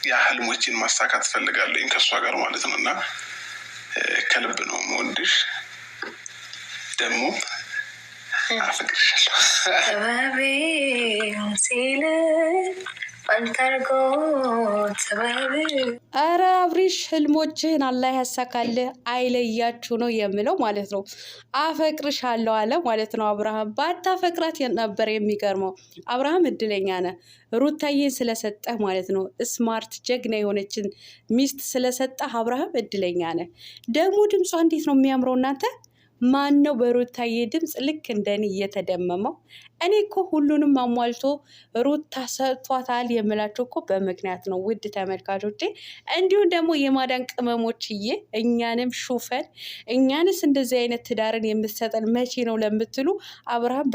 ያ ህልሞችን ማሳካት ፈልጋለኝ ከእሷ ጋር ማለት ነው። እና ከልብ ነው የምወድሽ ደግሞ አፈቅርሻለሁ። አረ አብሪሽ ህልሞችህን አላህ ያሳካልህ አይለያችሁ ነው የምለው ማለት ነው። አፈቅርሻለሁ አለ ማለት ነው አብርሃም። ባታፈቅራት ነበር የሚገርመው። አብርሃም እድለኛ ነህ ሩታዬን ስለሰጠህ ማለት ነው። ስማርት ጀግና የሆነችን ሚስት ስለሰጠህ አብርሃም እድለኛ ነህ። ደግሞ ድምጿ እንዴት ነው የሚያምረው እናንተ! ማን ነው በሩታዬ ድምፅ ልክ እንደኔ እየተደመመው? እኔ እኮ ሁሉንም አሟልቶ ሩታ ሰጥቷታል የምላቸው እኮ በምክንያት ነው ውድ ተመልካቾቼ። እንዲሁም ደግሞ የማዳን ቅመሞችዬ እኛንም ሹፈን እኛንስ እንደዚህ አይነት ትዳርን የምትሰጠን መቼ ነው ለምትሉ አብርሃም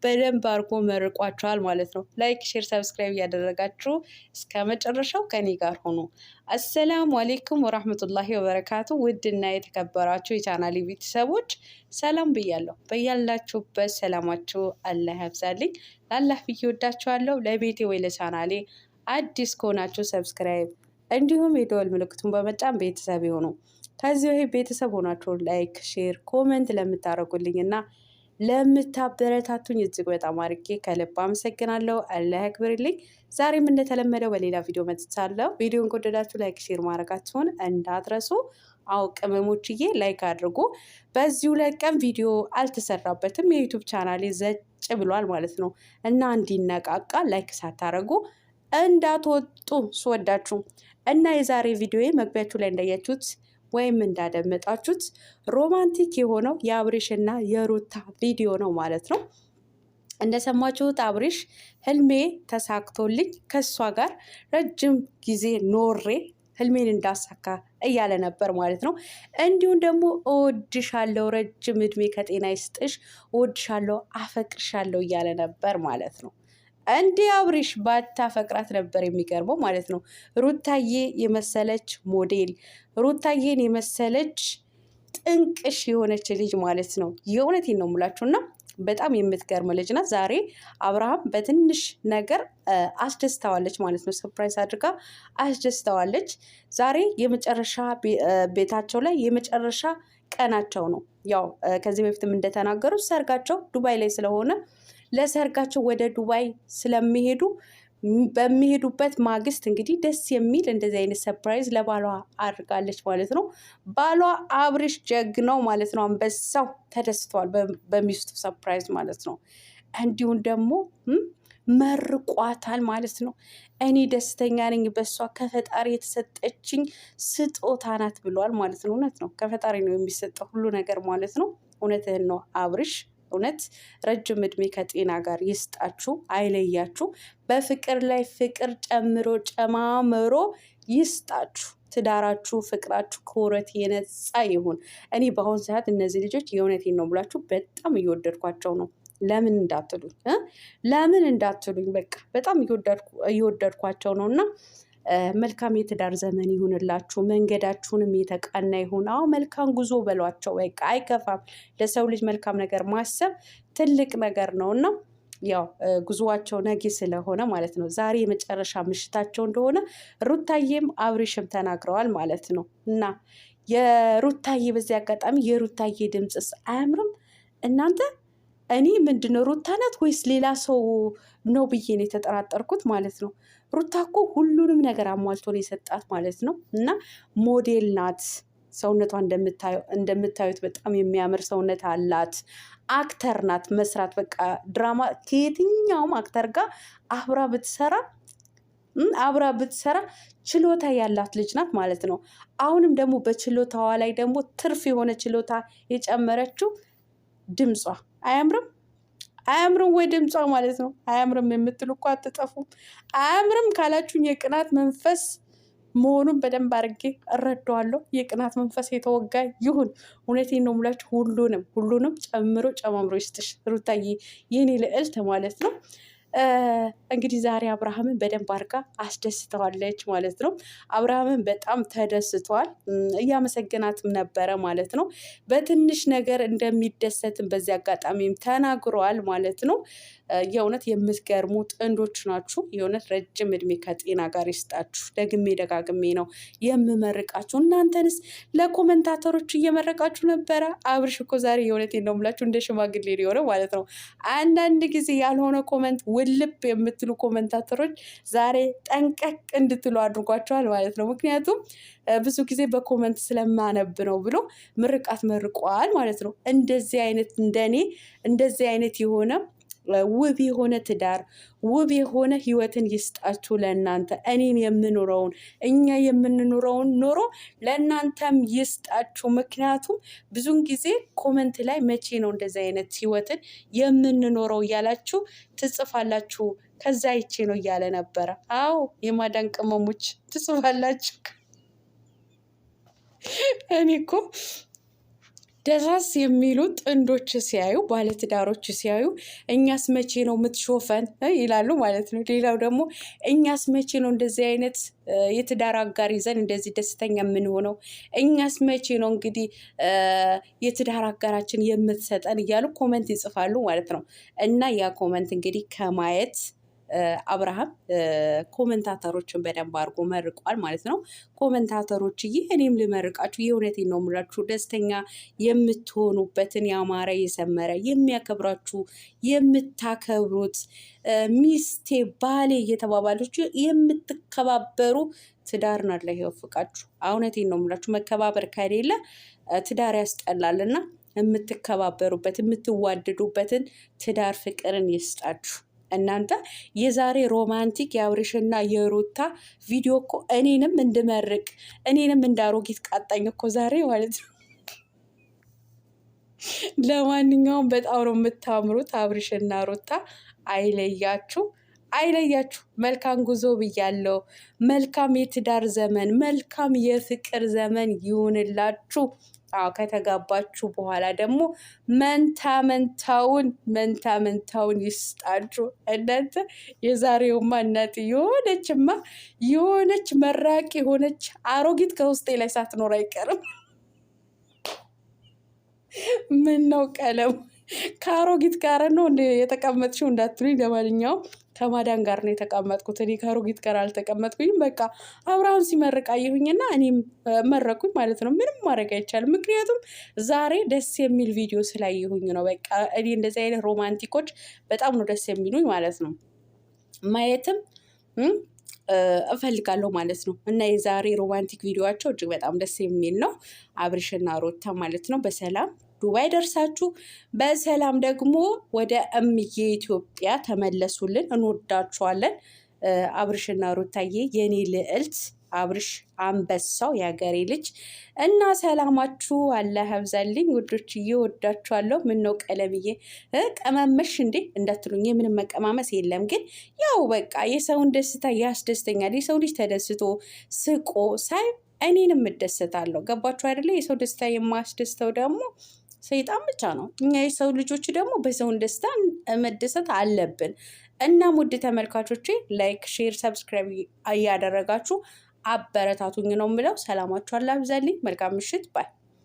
በደንብ አርጎ መርቋቸዋል ማለት ነው። ላይክ፣ ሼር፣ ሰብስክራይብ እያደረጋችሁ እስከ መጨረሻው ከኔ ጋር ሆኖ አሰላሙ አሌይኩም ወራህመቱላሂ ወበረካቱ። ውድና የተከበራችሁ የቻናሌ ቤተሰቦች ሰላም ብያለሁ። በያላችሁበት ሰላማችሁ አላህ ያብዛልኝ። ላላህ ብዬ ወዳችኋለሁ። ለቤቴ ወይ ለቻናሌ አዲስ ከሆናችሁ ሰብስክራይብ እንዲሁም የደወል ምልክቱን በመጫን ቤተሰብ ይሁኑ። ከዚህ ወይ ቤተሰብ ሆናችሁ ላይክ፣ ሼር፣ ኮመንት ለምታደርጉልኝ እና ለምታበረታቱኝ እጅግ በጣም አድርጌ ከልብ አመሰግናለሁ። አላህ ያክብርልኝ። ዛሬም እንደተለመደው በሌላ ቪዲዮ መጥቻለሁ። ቪዲዮን ከወደዳችሁ ላይክ፣ ሼር ማድረጋችሁን እንዳትረሱ። አው ቅመሞችዬ ላይክ አድርጉ። በዚሁ ለቀን ቪዲዮ አልተሰራበትም የዩቲዩብ ቻናሌ ዘጭ ብሏል ማለት ነው እና እንዲነቃቃ ላይክ ሳታደርጉ እንዳትወጡ ስወዳችሁ እና የዛሬ ቪዲዮ መግቢያችሁ ላይ እንዳያችሁት ወይም እንዳደመጣችሁት ሮማንቲክ የሆነው የአብሪሽና የሩታ ቪዲዮ ነው ማለት ነው። እንደሰማችሁት አብሪሽ ህልሜ ተሳክቶልኝ ከሷ ጋር ረጅም ጊዜ ኖሬ ህልሜን እንዳሳካ እያለ ነበር ማለት ነው። እንዲሁም ደግሞ እወድሻለሁ፣ ረጅም እድሜ ከጤና ይስጥሽ፣ እወድሻለሁ፣ አፈቅርሻለሁ እያለ ነበር ማለት ነው። እንዲህ አብሪሽ ባታፈቅራት ነበር የሚገርመው ማለት ነው። ሩታዬ የመሰለች ሞዴል፣ ሩታዬን የመሰለች ጥንቅሽ የሆነች ልጅ ማለት ነው። የእውነቴን ነው የምላችሁና በጣም የምትገርም ልጅ ናት። ዛሬ አብርሃም በትንሽ ነገር አስደስተዋለች ማለት ነው። ሰርፕራይዝ አድርጋ አስደስተዋለች። ዛሬ የመጨረሻ ቤታቸው ላይ የመጨረሻ ቀናቸው ነው። ያው ከዚህ በፊትም እንደተናገሩት ሰርጋቸው ዱባይ ላይ ስለሆነ ለሰርጋቸው ወደ ዱባይ ስለሚሄዱ በሚሄዱበት ማግስት እንግዲህ ደስ የሚል እንደዚህ አይነት ሰርፕራይዝ ለባሏ አድርጋለች ማለት ነው። ባሏ አብሪሽ ጀግናው ማለት ነው፣ አንበሳው ተደስተዋል በሚስቱ ሰርፕራይዝ ማለት ነው። እንዲሁም ደግሞ መርቋታል ማለት ነው። እኔ ደስተኛ ነኝ በሷ ከፈጣሪ የተሰጠችኝ ስጦታ ናት ብሏል ማለት ነው። እውነት ነው፣ ከፈጣሪ ነው የሚሰጠው ሁሉ ነገር ማለት ነው። እውነትህን ነው አብሪሽ። እውነት ረጅም እድሜ ከጤና ጋር ይስጣችሁ፣ አይለያችሁ። በፍቅር ላይ ፍቅር ጨማምሮ ይስጣችሁ። ትዳራችሁ፣ ፍቅራችሁ ከውረት የነጻ ይሁን። እኔ በአሁኑ ሰዓት እነዚህ ልጆች የእውነቴን ነው ብላችሁ በጣም እየወደድኳቸው ነው። ለምን እንዳትሉኝ በቃ በጣም እየወደድኳቸው ነው እና መልካም የትዳር ዘመን ይሁንላችሁ። መንገዳችሁንም የተቃና ይሁን። አዎ መልካም ጉዞ በሏቸው። በቃ አይከፋም። ለሰው ልጅ መልካም ነገር ማሰብ ትልቅ ነገር ነው እና ያው ጉዞዋቸው ነገ ስለሆነ ማለት ነው ዛሬ የመጨረሻ ምሽታቸው እንደሆነ ሩታዬም አብሪሽም ተናግረዋል ማለት ነው። እና የሩታዬ በዚህ አጋጣሚ የሩታዬ ድምፅስ አያምርም እናንተ? እኔ ምንድነው ሩታ ናት ወይስ ሌላ ሰው ነው ብዬ ነው የተጠራጠርኩት ማለት ነው። ሩታ እኮ ሁሉንም ነገር አሟልቶ ነው የሰጣት ማለት ነው። እና ሞዴል ናት። ሰውነቷ እንደምታዩት በጣም የሚያምር ሰውነት አላት። አክተር ናት። መስራት በቃ ድራማ ከየትኛውም አክተር ጋር አብራ ብትሰራ ችሎታ ያላት ልጅ ናት ማለት ነው። አሁንም ደግሞ በችሎታዋ ላይ ደግሞ ትርፍ የሆነ ችሎታ የጨመረችው ድምጿ አያምርም ወይ ድምጿ ማለት ነው። አያምርም የምትሉ እኮ አትጠፉም። አያምርም ካላችሁኝ የቅናት መንፈስ መሆኑን በደንብ አድርጌ እረዳዋለሁ። የቅናት መንፈስ የተወጋ ይሁን። እውነቴን ነው የምላችሁ። ሁሉንም ጨማምሮ ይስጥሽ ሩታዬ፣ የኔ ልዕልት ማለት ነው። እንግዲህ ዛሬ አብርሃምን በደንብ አድርጋ አስደስተዋለች ማለት ነው። አብርሃምን በጣም ተደስቷል። እያመሰገናትም ነበረ ማለት ነው። በትንሽ ነገር እንደሚደሰትም በዚህ አጋጣሚም ተናግሯል ማለት ነው። የእውነት የምትገርሙ ጥንዶች ናችሁ። የእውነት ረጅም እድሜ ከጤና ጋር ይስጣችሁ። ደግሜ ደጋግሜ ነው የምመርቃችሁ። እናንተንስ ለኮመንታተሮች እየመረቃችሁ ነበረ። አብርሽ እኮ ዛሬ የእውነቴን ነው የምላችሁ እንደ ሽማግሌ ሊሆነ ማለት ነው። አንዳንድ ጊዜ ያልሆነ ኮመንት ውልብ የምትሉ ኮመንታተሮች ዛሬ ጠንቀቅ እንድትሉ አድርጓቸዋል ማለት ነው። ምክንያቱም ብዙ ጊዜ በኮመንት ስለማነብ ነው ብሎ ምርቃት መርቋል ማለት ነው። እንደዚህ አይነት እንደኔ እንደዚህ አይነት የሆነ ውብ የሆነ ትዳር ውብ የሆነ ህይወትን ይስጣችሁ ለእናንተ። እኔን የምኖረውን እኛ የምንኖረውን ኖሮ ለእናንተም ይስጣችሁ። ምክንያቱም ብዙን ጊዜ ኮመንት ላይ መቼ ነው እንደዚህ አይነት ህይወትን የምንኖረው እያላችሁ ትጽፋላችሁ። ከዛ ይቼ ነው እያለ ነበረ። አዎ የማዳን ቅመሞች ትጽፋላችሁ። እኔ እኮ ደሳስ የሚሉ ጥንዶች ሲያዩ ባለትዳሮች ሲያዩ እኛስ መቼ ነው የምትሾፈን ይላሉ ማለት ነው። ሌላው ደግሞ እኛስ መቼ ነው እንደዚህ አይነት የትዳር አጋር ይዘን እንደዚህ ደስተኛ የምንሆነው? እኛስ መቼ ነው እንግዲህ የትዳር አጋራችን የምትሰጠን እያሉ ኮመንት ይጽፋሉ ማለት ነው። እና ያ ኮመንት እንግዲህ ከማየት አብርሃም ኮመንታተሮችን በደንብ አድርጎ መርቋል ማለት ነው። ኮመንታተሮች እኔም ልመርቃችሁ፣ የእውነቴን ነው የምላችሁ። ደስተኛ የምትሆኑበትን ያማረ የሰመረ የሚያከብራችሁ የምታከብሩት ሚስቴ ባሌ እየተባባላችሁ የምትከባበሩ ትዳርን አላህ ይወፍቃችሁ። እውነቴን ነው የምላችሁ። መከባበር ከሌለ ትዳር ያስጠላልና የምትከባበሩበት የምትዋደዱበትን ትዳር ፍቅርን ይስጣችሁ። እናንተ የዛሬ ሮማንቲክ የአብርሽና የሩታ ቪዲዮ እኮ እኔንም እንድመርቅ እኔንም እንዳሮጊት ቃጣኝ እኮ ዛሬ ማለት ነው። ለማንኛውም በጣም ነው የምታምሩት አብርሽና ሩታ። አይለያችሁ አይለያችሁ። መልካም ጉዞ ብያለሁ። መልካም የትዳር ዘመን፣ መልካም የፍቅር ዘመን ይሁንላችሁ። ከተጋባችሁ በኋላ ደግሞ መንታ መንታውን ይስጣችሁ። እናንተ የዛሬውማ እናት የሆነች መራቂ የሆነች አሮጊት ከውስጤ ላይ ሳትኖር አይቀርም። ምን ነው ቀለም ከአሮጊት ጋር ነው የተቀመጥሽው እንዳትሉኝ። ለማንኛውም ከማዳን ጋር ነው የተቀመጥኩት። እኔ ከአሮጊት ጋር አልተቀመጥኩኝም። በቃ አብርሃም ሲመርቅ አየሁኝና እኔም መረኩኝ ማለት ነው። ምንም ማድረግ አይቻልም። ምክንያቱም ዛሬ ደስ የሚል ቪዲዮ ስላየሁኝ ነው። በቃ እኔ እንደዚህ አይነት ሮማንቲኮች በጣም ነው ደስ የሚሉኝ ማለት ነው። ማየትም እፈልጋለሁ ማለት ነው። እና የዛሬ ሮማንቲክ ቪዲዮቸው እጅግ በጣም ደስ የሚል ነው። አብርሽና ሩታ ማለት ነው በሰላም ዱባይ ደርሳችሁ በሰላም ደግሞ ወደ እምዬ ኢትዮጵያ ተመለሱልን። እንወዳችኋለን። አብርሽና ሩታዬ የኔ ልዕልት፣ አብርሽ አንበሳው የሀገሬ ልጅ እና ሰላማችሁ አላህ ያብዛልኝ ውዶችዬ፣ ወዳችኋለሁ። ምን ነው ቀለምዬ ቀማመሽ እንዴ እንዳትሉኝ፣ ምንም መቀማመስ የለም። ግን ያው በቃ የሰውን ደስታ ያስደስተኛል። የሰው ልጅ ተደስቶ ስቆ ሳይ እኔንም እደሰታለሁ። ገባችሁ አይደለ? የሰው ደስታ የማያስደስተው ደግሞ ሰይጣን ብቻ ነው። እኛ የሰው ልጆች ደግሞ በሰውን ደስታ መደሰት አለብን። እናም ውድ ተመልካቾቼ ላይክ፣ ሼር፣ ሰብስክራይብ እያደረጋችሁ አበረታቱኝ ነው የምለው። ሰላማችሁ አላህ ይብዛልኝ። መልካም ምሽት ባይ